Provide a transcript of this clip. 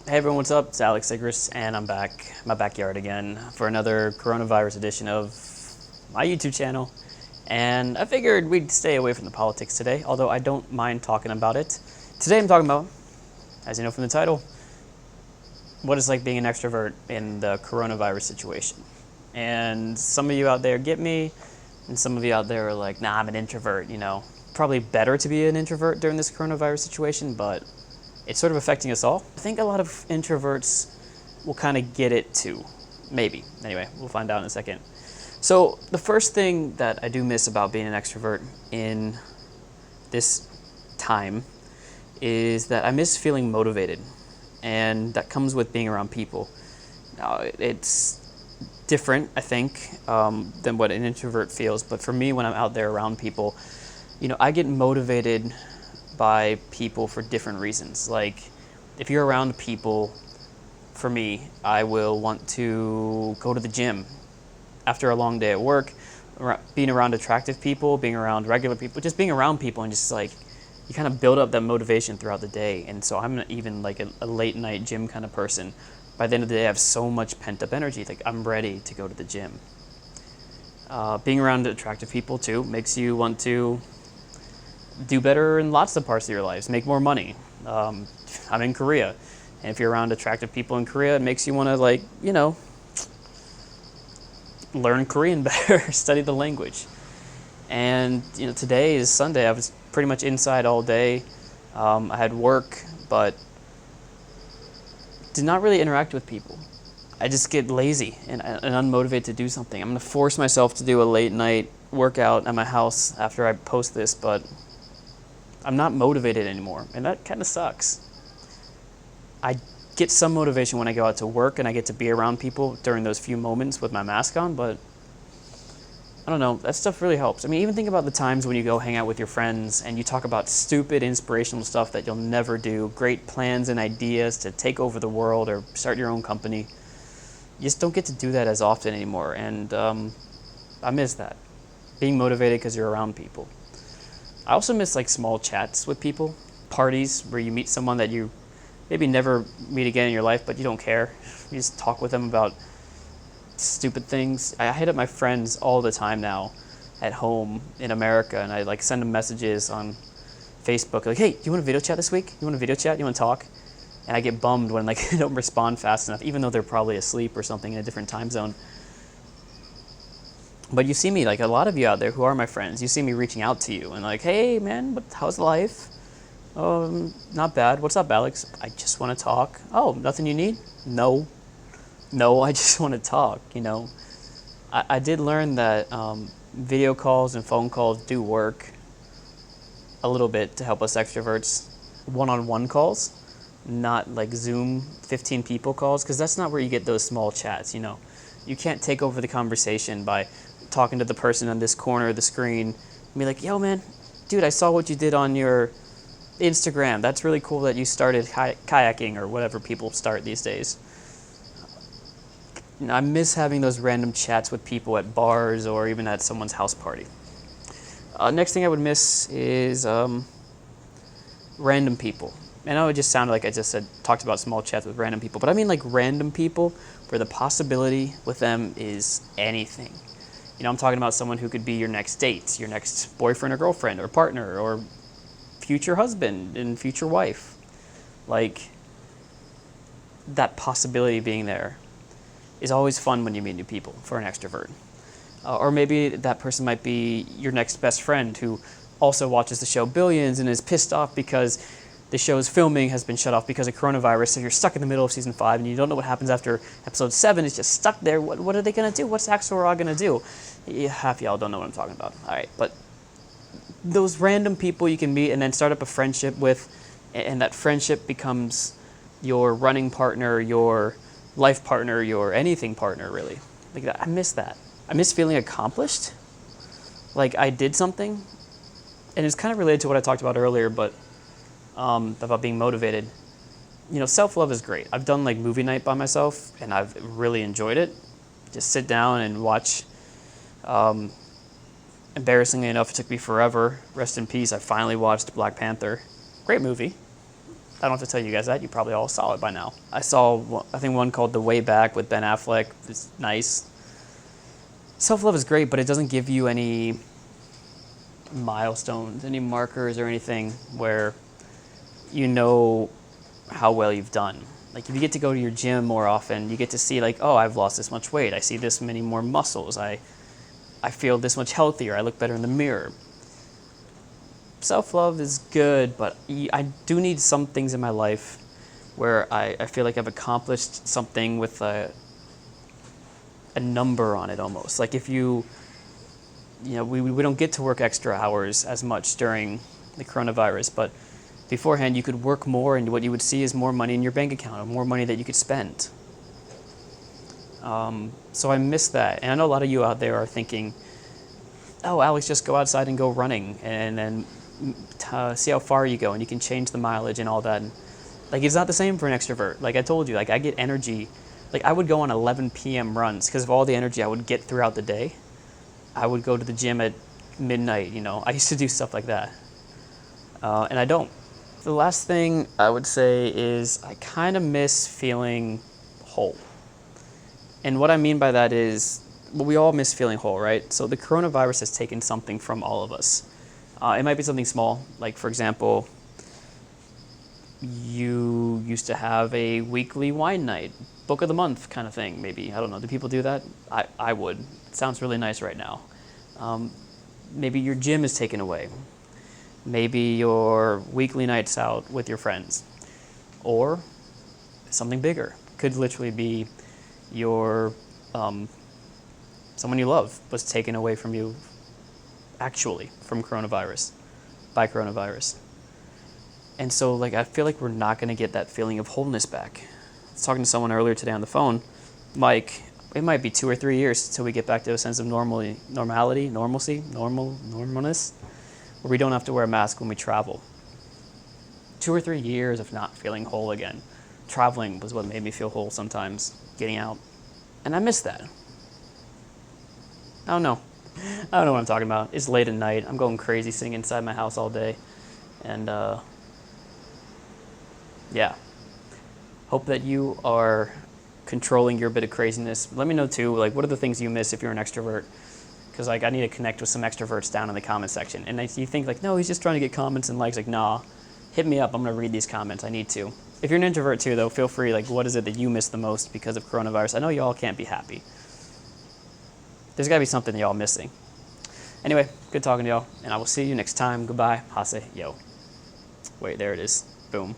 Hey everyone, what's up? It's Alex Sigrist, and I'm back in my backyard again for another coronavirus edition of my YouTube channel. And I figured we'd stay away from the politics today, although I don't mind talking about it. Today I'm talking about, as you know from the title, what it's like being an extrovert in the coronavirus situation. And some of you out there get me, and some of you out there are like, nah, I'm an introvert, you know. Probably better to be an introvert during this coronavirus situation, but it's sort of affecting us all. I think a lot of introverts will kind of get it too. Maybe. Anyway, we'll find out in a second. So the first thing that I do miss about being an extrovert in this time is that I miss feeling motivated. And that comes with being around people. Now, it's different, I think, than what an introvert feels. But for me, when I'm out there around people, you know, I get motivated by people for different reasons. Like, if you're around people, for me, I will want to go to the gym after a long day at work. Being around attractive people, being around regular people, just being around people, and just like, you kind of build up that motivation throughout the day. And so I'm not even like a late night gym kind of person. By the end of the day, I have so much pent up energy. Like, I'm ready to go to the gym. Being around attractive people too makes you want to do better in lots of parts of your lives, make more money. I'm in Korea, and if you're around attractive people in Korea, it makes you want to, like, you know, learn Korean better, study the language. And, you know, today is Sunday. I was pretty much inside all day. I had work, but did not really interact with people. I just get lazy and unmotivated to do something. I'm going to force myself to do a late night workout at my house after I post this, but I'm not motivated anymore, and that kind of sucks. I get some motivation when I go out to work and I get to be around people during those few moments with my mask on, but I don't know, that stuff really helps. I mean, even think about the times when you go hang out with your friends and you talk about stupid, inspirational stuff that you'll never do, great plans and ideas to take over the world or start your own company. You just don't get to do that as often anymore, and I miss that. Being motivated because you're around people. I also miss like small chats with people, parties where you meet someone that you maybe never meet again in your life, but you don't care. You just talk with them about stupid things. I hit up my friends all the time now at home in America, and I like send them messages on Facebook like, hey, do you want a video chat this week? You want a video chat? You want to talk? And I get bummed when like they don't respond fast enough, even though they're probably asleep or something in a different time zone. But you see me, like a lot of you out there who are my friends, you see me reaching out to you and like, hey man, how's life? Not bad. What's up, Alex? I just want to talk. Oh, nothing you need? No, I just want to talk, you know. I did learn that video calls and phone calls do work a little bit to help us extroverts. One-on-one calls, not like Zoom 15 people calls, because that's not where you get those small chats, you know. You can't take over the conversation by talking to the person on this corner of the screen and be like, yo man, dude, I saw what you did on your Instagram. That's really cool that you started kayaking or whatever people start these days. You know, I miss having those random chats with people at bars or even at someone's house party. Next thing I would miss is random people. I know it just sounded like I just talked about small chats with random people, but I mean like random people where the possibility with them is anything. You know, I'm talking about someone who could be your next date, your next boyfriend or girlfriend or partner or future husband and future wife. Like, that possibility being there is always fun when you meet new people for an extrovert. Or maybe that person might be your next best friend who also watches the show Billions and is pissed off because the show's filming has been shut off because of coronavirus, so you're stuck in the middle of season 5 and you don't know what happens after episode 7. It's just stuck there. What are they going to do? What's Axelrod going to do? Yeah, half y'all don't know what I'm talking about. All right, but those random people you can meet and then start up a friendship with, and that friendship becomes your running partner, your life partner, your anything partner, really. Like that. I miss that. I miss feeling accomplished. Like I did something, and it's kind of related to what I talked about earlier, but about being motivated. You know, self-love is great. I've done like movie night by myself, and I've really enjoyed it. Just sit down and watch. Embarrassingly enough, it took me forever. Rest in peace. I finally watched Black Panther. Great movie. I don't have to tell you guys that. You probably all saw it by now. I saw, I think, one called The Way Back with Ben Affleck. It's nice. Self-love is great, but it doesn't give you any milestones, any markers or anything where you know how well you've done. Like if you get to go to your gym more often, you get to see like, oh, I've lost this much weight. I see this many more muscles. I feel this much healthier. I look better in the mirror. Self-love is good, but I do need some things in my life where I feel like I've accomplished something with a number on it almost. Like if we don't get to work extra hours as much during the coronavirus, but beforehand you could work more and what you would see is more money in your bank account or more money that you could spend. So I miss that. And I know a lot of you out there are thinking, oh, Alex, just go outside and go running and then see how far you go and you can change the mileage and all that. And, like, it's not the same for an extrovert. Like I told you, like I get energy. Like I would go on 11 p.m. runs because of all the energy I would get throughout the day. I would go to the gym at midnight, I used to do stuff like that. And I don't. The last thing I would say is I kind of miss feeling whole. And what I mean by that is, well, we all miss feeling whole, right? So the coronavirus has taken something from all of us. It might be something small, like for example, you used to have a weekly wine night, book of the month kind of thing, maybe. I don't know, do people do that? I would. It sounds really nice right now. Maybe your gym is taken away. Maybe your weekly nights out with your friends. Or something bigger. Could literally be your someone you love was taken away from you actually from coronavirus, by coronavirus. And so like I feel like we're not going to get that feeling of wholeness back. I was talking to someone earlier today on the phone, Mike. It might be 2 or 3 years until we get back to a sense of normalcy, normalness, where we don't have to wear a mask when we travel. 2 or 3 years of not feeling whole again. Traveling was what made me feel whole sometimes, getting out. And I miss that. I don't know what I'm talking about. It's late at night. I'm going crazy sitting inside my house all day. And yeah. Hope that you are controlling your bit of craziness. Let me know too, like what are the things you miss if you're an extrovert? Because like I need to connect with some extroverts down in the comment section. And you think like, no, he's just trying to get comments and likes. Like, nah, hit me up. I'm going to read these comments. I need to. If you're an introvert too, though, feel free. Like, what is it that you miss the most because of coronavirus? I know y'all can't be happy. There's got to be something y'all missing. Anyway, good talking to y'all, and I will see you next time. Goodbye Haseyo. Wait, there it is. Boom.